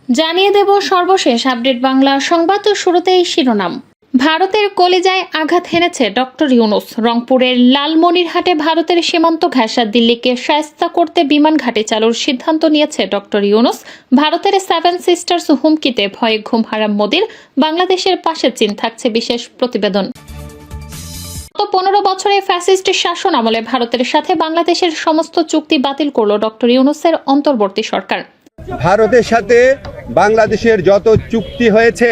জানিয়ে দেব সর্বশেষ আপডেট বাংলা সংবাদ। শুরুতেই শিরোনাম। ভারতের কলিজায় আঘাত হেনেছে ডক্টর ইউনূস। রংপুরের লালমনিরহাটে ভারতের সীমান্ত ঘেঁষা দিল্লিকে শায়েস্তা করতে বিমান ঘাঁটি চালুর সিদ্ধান্ত নিয়েছে ডক্টর ইউনূস। ভারতের সেভেন সিস্টার্স হুমকিতে ভয়ে ঘুম হারাম মোদির। বাংলাদেশের পাশে চীন, থাকছে বিশেষ প্রতিবেদন। গত 15 বছরে ফ্যাসিস্ট শাসন আমলে ভারতের সাথে বাংলাদেশের সমস্ত চুক্তি বাতিল করল ডক্টর ইউনূসের অন্তর্বর্তী সরকার। ভারতের সাথে বাংলাদেশের যত চুক্তি হয়েছে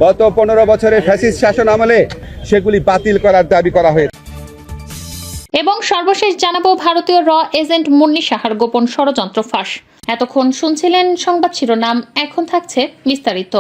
গত 15 বছরে ফ্যাসিস্ট শাসন আমলে সেগুলি বাতিল করার দাবি করা হয়েছে। এবং সর্বশেষ জানাবো ভারতীয় র এজেন্ট মুন্নি সাহার গোপন ষড়যন্ত্র ফাঁস। এতক্ষণ শুনছিলেন সংবাদ শিরোনাম, এখন থাকছে বিস্তারিত।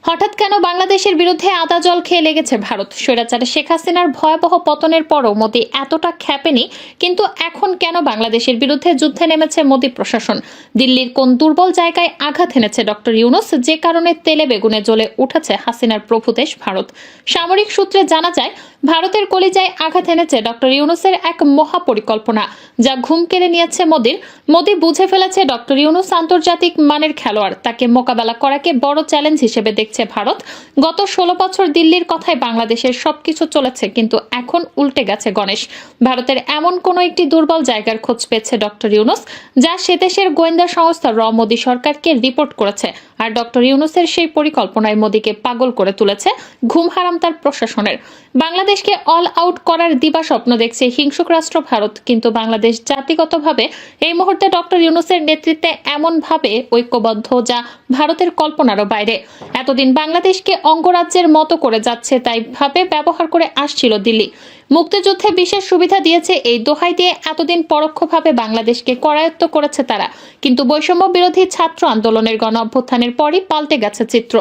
হঠাৎ কেন বাংলাদেশের বিরুদ্ধে আদা জল খেয়ে লেগেছে ভারত? স্বৈরাচার শেখ হাসিনার ভয়াবহ পতনের পরও মোদি এতটা ক্ষেপেনি, কিন্তু এখন কেন বাংলাদেশের বিরুদ্ধে যুদ্ধে নেমেছে মোদি প্রশাসন? দিল্লির কোন দুর্বল জায়গায় আঘাত এনেছে ডক্টর ইউনূস, যে কারণে তেলে বেগুনে জ্বলে উঠেছে হাসিনার প্রভুদেশ ভারত? সামরিক সূত্রে জানা যায়, ভারতের কলিজায় আঘাত এনেছে ডক্টর ইউনূসের এক মহাপরিকল্পনা, যা ঘুম কেড়ে নিয়েছে মোদির। মোদি বুঝে ফেলেছে ডক্টর ইউনূস আন্তর্জাতিক মানের খেলোয়াড়, তাকে মোকাবেলা করাকে বড় চ্যালেঞ্জ হিসেবে দেখছে ভারত। গত 16 বছর দিল্লির কথায় বাংলাদেশের সবকিছু চলেছে, কিন্তু এখন উল্টে গেছে গণেশ। ভারতের এমন কোন একটি দুর্বল জায়গার খোঁজ পেয়েছে ডক্টর ইউনূস, যা সে দেশের গোয়েন্দা সংস্থা র মোদি সরকারকে রিপোর্ট করেছে। আর ডক্টর ইউনূসের সেই পরিকল্পনায় মোদিকে পাগল করে তুলেছে, ঘুম হারাম তার প্রশাসনের। বাংলাদেশকে অল আউট করার দিবা স্বপ্ন দেখছে হিংসুক রাষ্ট্র ভারত, কিন্তু বাংলাদেশ জাতিগতভাবে এই মুহূর্তে ডক্টর ইউনূসের নেতৃত্বে এমন ভাবে ঐক্যবদ্ধ, যা ভারতের কল্পনারও বাইরে। এতদিন বাংলাদেশকে অঙ্গরাজ্যের মতো করে যাচ্ছে তাই ভাবে ব্যবহার করে আসছিল দিল্লি। মুক্তিযুদ্ধে বিশেষ সুবিধা দিয়েছে এই দোহাই দিয়ে এতদিন পরোক্ষভাবে বাংলাদেশকে করায়ত্ত করেছে তারা। কিন্তু বৈষম্য বিরোধী ছাত্র আন্দোলনের গণ অভ্যুত্থানের পরই পাল্টে গেছে চিত্র।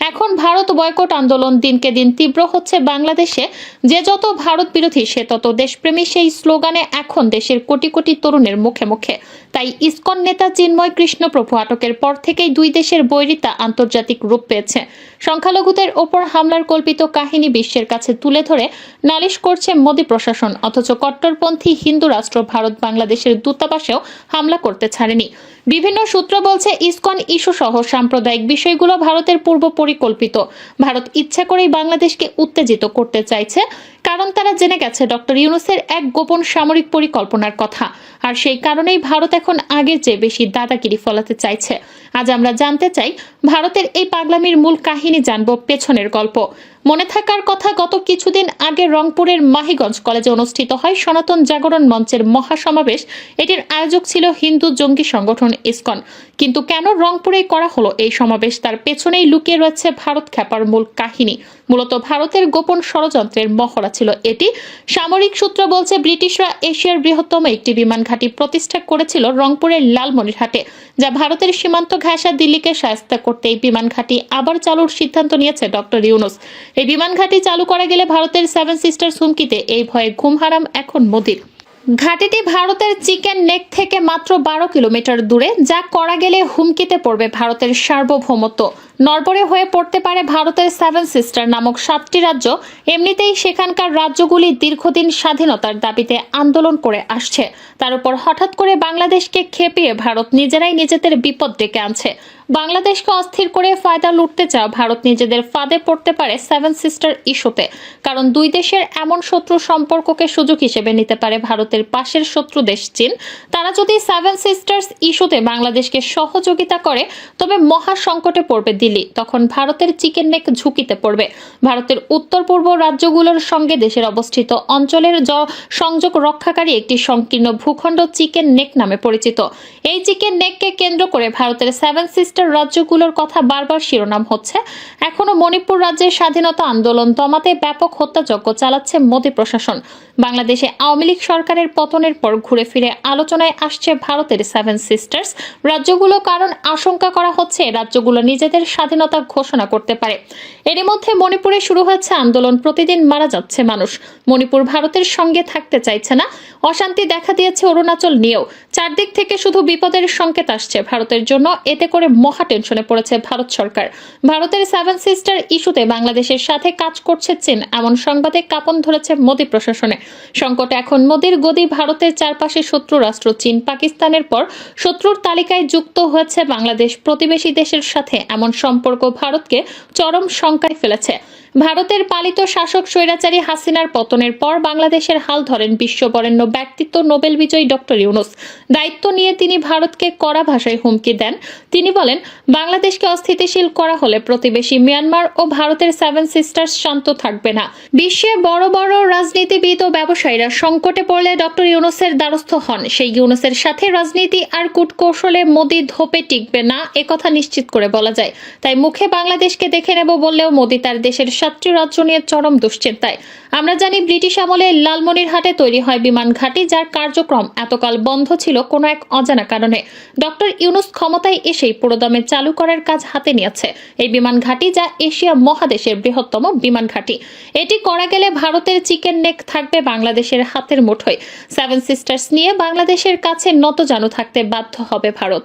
এখন ভারত বয়কট আন্দোলন দিনকে দিন তীব্র হচ্ছে বাংলাদেশে। যে যত ভারত বিরোধী সে তত দেশপ্রেমী, সেই স্লোগানে এখন দেশের কোটি কোটি তরুণের মুখে মুখে। তাই ইসকন নেতা চিন্ময় কৃষ্ণপ্রভু আটকের পর থেকেই দুই দেশের বৈরিতা আন্তর্জাতিক রূপ পেয়েছে। সংখ্যালঘুদের ওপর হামলার কল্পিত কাহিনী বিশ্বের কাছে তুলে ধরে নালিশ করছে মোদি প্রশাসন, অথচ কট্টরপন্থী হিন্দু রাষ্ট্র ভারত বাংলাদেশের দূতাবাসেও হামলা করতে ছাড়েনি। বিভিন্ন সূত্র বলছে, ইসকন ইস্যু সহ সাম্প্রদায়িক বিষয়গুলো ভারতের পূর্ব পরিকল্পিত। ভারত ইচ্ছা করেই বাংলাদেশকে উত্তেজিত করতে চাইছে, কারণ তারা জেনে গেছে ডক্টর ইউনূসের এক গোপন সামরিক পরিকল্পনার কথা। আর সেই কারণেই ভারত এখন আগের চেয়ে বেশি দাদাগিরি ফলাতে চাইছে। আজ আমরা জানতে চাই ভারতের এই পাগলামির মূল কাহিনী, জানব পেছনের গল্প। মনে থাকার কথা, গত কিছুদিন আগে রংপুরের মাহিগঞ্জ কলেজে অনুষ্ঠিত হয় সনাতন জাগরণ মঞ্চের মহাসমাবেশ। এটির আয়োজক ছিল হিন্দু জঙ্গি সংগঠন ইসকন। কিন্তু কেন রংপুরে করা হলো এই সমাবেশ, তার পেছনেই লুকিয়ে রয়েছে ভারত খ্যাপার মূল কাহিনী। মূলত ভারতের গোপন ষড়যন্ত্রের মহড়া ছিল এটি। সামরিক সূত্র বলছে, ব্রিটিশরা এশিয়ার বৃহত্তম একটি বিমান ঘাঁটি প্রতিষ্ঠা করেছিল রংপুরের লালমনিরহাটে, যা ভারতের সীমান্ত ঘেঁষা দিল্লিকে শায়েস্তা করতে এই বিমান ঘাঁটি আবার চালুর সিদ্ধান্ত নিয়েছে ডক্টর ইউনূস। এই বিমান ঘাঁটি চালু করা গেলে ভারতের সেভেন সিস্টার্স হুমকিতে এই ভয়ে ঘুম হারাম এখন মোদির। ঘাঁটিটি ভারতের চিকেন নেক থেকে মাত্র 12 কিলোমিটার দূরে, যা করা গেলে হুমকিতে পড়বে ভারতের সার্বভৌমত্ব। নড়বড়ে হয়ে পড়তে পারে ভারতের সেভেন সিস্টার নামক 7টি রাজ্য। এমনিতেই সেখানকার রাজ্যগুলি দীর্ঘদিন স্বাধীনতার দাবিতে আন্দোলন করে আসছে। তার উপর হঠাৎ করে বাংলাদেশকে খেপিয়ে ভারত নিজেরাই নিজেদের বিপদ ডেকে আনছে। বাংলাদেশকে অস্থির করে ফায়দা লুটতে চাও ভারত নিজেদের ফাঁদে পড়তে পারে সেভেন সিস্টার ইস্যুতে। কারণ দুই দেশের এমন শত্রু সম্পর্ককে সুযোগ হিসেবে নিতে পারে ভারতের পাশের শত্রু দেশ চীন। তারা যদি সেভেন সিস্টার্স ইস্যুতে বাংলাদেশকে সহযোগিতা করে, তবে মহা সংকটে পড়বে দিল্লি। তখন ভারতের চিকেন নেক ঝুঁকিতে পড়বে। ভারতের উত্তর পূর্ব রাজ্যগুলোর সঙ্গে দেশের অবস্থিত অঞ্চলের সংযোগ রক্ষাকারী একটি সংকীর্ণ ভূখণ্ড চিকেন নেক নামে পরিচিত। এই চিকেন নেককে কেন্দ্র করে ভারতের সেভেন সিস্টার রাজ্যগুলোর কথা বারবার শিরোনাম হচ্ছে। এখনো মণিপুর রাজ্যের স্বাধীনতা আন্দোলন দমাতে ব্যাপক হত্যাযজ্ঞ চালাচ্ছে মোদি প্রশাসন। বাংলাদেশে আওয়ামী লীগ সরকারের পতনের পর ঘুরে ফিরে আলোচনায় আসছে ভারতের সেভেন সিস্টার্স রাজ্যগুলো, কারণ আশঙ্কা করা হচ্ছে রাজ্যগুলো নিজেদের স্বাধীনতা ঘোষণা করতে পারে। এরই মধ্যে মণিপুরে শুরু হয়েছে আন্দোলন, প্রতিদিন মারা যাচ্ছে মানুষ। মণিপুর ভারতের সঙ্গে থাকতে চাইছে না। অশান্তি দেখা দিয়েছে অরুণাচল নিয়েও। চারদিক থেকে শুধু বিপদের সংকেত আসছে ভারতের জন্য। এতে করে মহা টেনশনে পড়েছে ভারত সরকার। ভারতের 7 সিস্টার ইস্যুতে বাংলাদেশের সাথে কাজ করছে চীন, এমন সংবাদে কাঁপন ধরেছে মোদী প্রশাসনে। সংকটে এখন মোদীর গদি। ভারতের চারপাশে শত্রু রাষ্ট্র চীন, পাকিস্তানের পর শত্রুর তালিকায় যুক্ত হয়েছে বাংলাদেশ। প্রতিবেশী দেশের সাথে এমন সম্পর্ক ভারতকে চরম শঙ্কায় ফেলেছে। ভারতের পালিত শাসক স্বৈরাচারী হাসিনার পতনের পর বাংলাদেশের হাল ধরেন বিশ্ববরেণ্য ব্যক্তিত্ব নোবেল বিজয়ী ডক্টর ইউনূস। দায়িত্ব নিয়ে তিনি ভারতকে কড়া ভাষায় হুমকি দেন। তিনি বলেন, বাংলাদেশকে অস্থিতিশীল করা হলে প্রতিবেশী মিয়ানমার ও ভারতের 7 সিস্টার্স শান্ত থাকবে না। বিশ্বে বড় বড় রাজনীতিবিদ ও ব্যবসায়ীরা সংকটে পড়লে ডক্টর ইউনূসের দ্বারস্থ হন। সেই ইউনূসের সাথে রাজনীতি আর কূটকৌশলে মোদী ধোপে টিকবে না, একথা নিশ্চিত করে বলা যায়। তাই মুখে বাংলাদেশকে দেখে নেব বললেও মোদী তার দেশের 7টি রাজ্য নিয়ে চরম দুশ্চিন্তায়। আমরা জানি ব্রিটিশ আমলে লালমনিরহাটে তৈরি হয় বিমান ঘাঁটি, যার কার্যক্রম এতকাল বন্ধ ছিল কোনো এক অজানা কারণে। ডক্টর ইউনূস ক্ষমতায় এসেই পুরোদমে চালু করার কাজ হাতে নিয়েছে এই বিমান ঘাঁটি, যা এশিয়া মহাদেশের বৃহত্তম বিমান ঘাঁটি। এটি করা গেলে ভারতের চিকেন নেক থাকবে বাংলাদেশের হাতের মুঠোয়। 7 সিস্টার্স নিয়ে বাংলাদেশের কাছে নতজানু থাকতে বাধ্য হবে ভারত।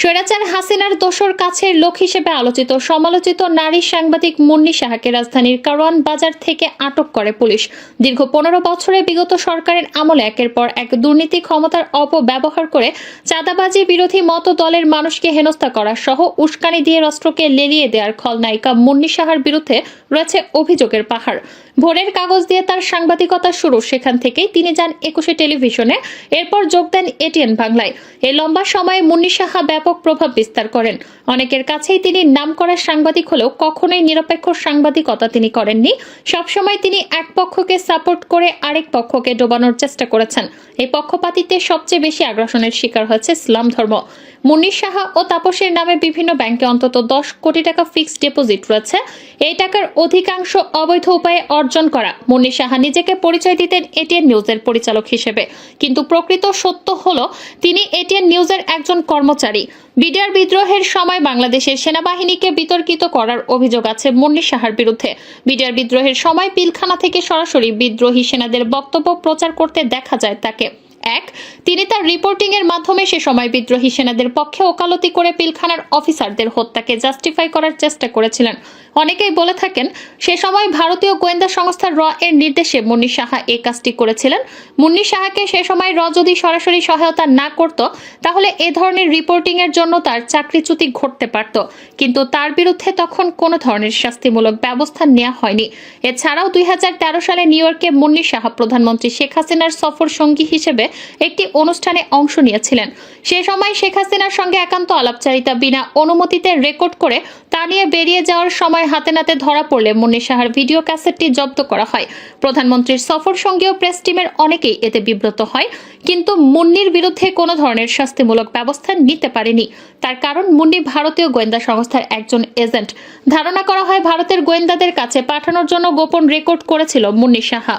স্বৈরাচার হাসিনার দোসর কাছের লোক হিসেবে আলোচিত সমালোচিত নারী সাংবাদিক মুন্নি সাহাকে রাজধানীর কারওয়ান বাজার থেকে আটক করে পুলিশ। দীর্ঘ 15 বছরে বিগত সরকারের আমলে একের পর এক দুর্নীতি, ক্ষমতার অপব্যবহার করে চাঁদাবাজি বিরোধী মত দলের মানুষকে হেনস্থা করা সহ উস্কানি দিয়ে রাষ্ট্রকে লেলিয়ে দেওয়ার খলনায়িকা মুন্নি সাহার বিরুদ্ধে রয়েছে অভিযোগের পাহাড়। ভোরের কাগজ দিয়ে তার সাংবাদিকতা শুরু, সেখান থেকেই তিনি যান 21 টেলিভিশনে, এরপর যোগ দেন এটিএন বাংলায়। এই লম্বা সময়ে মুন্নি সাহা ব্যাপক প্রভাব বিস্তার করেন। অনেকের কাছেই তিনি নামকরা সাংবাদিক হলেও কখনোই নিরপেক্ষ সাংবাদিকতা তিনি করেননি। সবসময় তিনি এক পক্ষকে সাপোর্ট করে আরেক পক্ষকে ডোবানোর চেষ্টা করেছেন। এই পক্ষপাতিত্বে সবচেয়ে বেশি আগ্রাসনের শিকার হয়েছে ইসলাম ধর্ম। মুন্নি সাহা ও তাপসের নামে বিভিন্ন ব্যাংকে অন্তত 10 কোটি টাকা ফিক্সড ডিপোজিট রয়েছে। এই টাকার অধিকাংশ অবৈধ উপায়ে অর্জন করা। মুন্নি সাহা নিজেকে পরিচয় দিতেন এটিএন নিউজের পরিচালক হিসেবে, কিন্তু প্রকৃত সত্য হলো তিনি এটিএন নিউজের একজন কর্মচারী। বিডিআর বিদ্রোহের সময় বাংলাদেশের সেনাবাহিনীকে বিতর্কিত করার অভিযোগ আছে মুন্নি সাহার বিরুদ্ধে। বিডিআর বিদ্রোহের সময় পিলখানা থেকে সরাসরি বিদ্রোহী সেনাদের বক্তব্য প্রচার করতে দেখা যায় তাকে। তিনি তার রিপোর্টিং এর মাধ্যমে সে সময় বিদ্রোহী সেনাদের পক্ষে ওকালতি করে পিলখানার অফিসারদের হত্যাকে জাস্টিফাই করার চেষ্টা করেছিলেন। অনেকেই বলে থাকেন সে সময় ভারতীয় গোয়েন্দা সংস্থা র এর নির্দেশে মুন্নি সাহা এই কাজটি করেছিলেন। মুন্নি সাহাকে সে সময় র যদি সরাসরি সহায়তা না করত, তাহলে এ ধরনের রিপোর্টিং এর জন্য তার চাকরিচ্যুতি ঘটতে পারত, কিন্তু তার বিরুদ্ধে তখন কোনো ধরনের শাস্তিমূলক ব্যবস্থা নেওয়া হয়নি। এছাড়াও 2013 সালে নিউ ইয়র্কে মুন্নি সাহা প্রধানমন্ত্রী শেখ হাসিনার সফর সঙ্গী হিসেবে একটি অনুষ্ঠানে অংশ নিয়েছিলেন। সে সময় শেখ হাসিনার সঙ্গে একান্ত আলাপচারিতা বিনা অনুমতিতে রেকর্ড করে তা নিয়ে বেরিয়ে যাওয়ার সময় হাতে নাতে ধরা পড়লে মুন্নি সাহার ভিডিও ক্যাসেটটি জব্দ করা হয়। প্রধানমন্ত্রীর সফর সঙ্গী ও প্রেস টিমের অনেকেই এতে বিব্রত হয়, কিন্তু মুন্নির বিরুদ্ধে কোনো ধরনের শাস্তিমূলক ব্যবস্থা নিতে পারেনি। তার কারণ মুন্নি ভারতীয় গোয়েন্দা সংস্থার একজন এজেন্ট। ধারণা করা হয় ভারতের গোয়েন্দাদের কাছে পাঠানোর জন্য গোপন রেকর্ড করেছিল মুন্নি সাহা।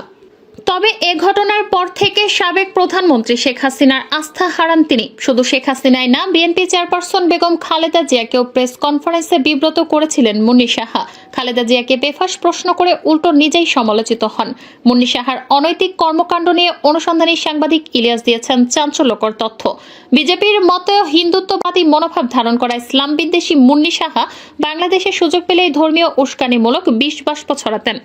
তবে এ ঘটনার পর থেকে সাবেক প্রধানমন্ত্রী শেখ হাসিনার আস্থা হারান তিনি। শুধু শেখ হাসিনাই না, বিএনপি চেয়ারপারসন বেগম খালেদা জিয়াকেও প্রেস কনফারেন্সে বিব্রত করেছিলেন মুন্নি সাহা। খালেদা জিয়াকে বেফাস প্রশ্ন করে উল্টো নিজেই সমালোচিত হন। মুন্নি সাহার অনৈতিক কর্মকাণ্ড নিয়ে অনুসন্ধানী সাংবাদিক ইলিয়াস দিয়েছেন চাঞ্চল্যকর তথ্য। বিজেপির মতে হিন্দুত্ববাদী মনোভাব ধারণ করা ইসলাম বিদ্বেষী মুন্নি সাহা বাংলাদেশে সুযোগ পেলেই ধর্মীয় উস্কানিমূলক বিষ বাষ্প ছড়াতেন।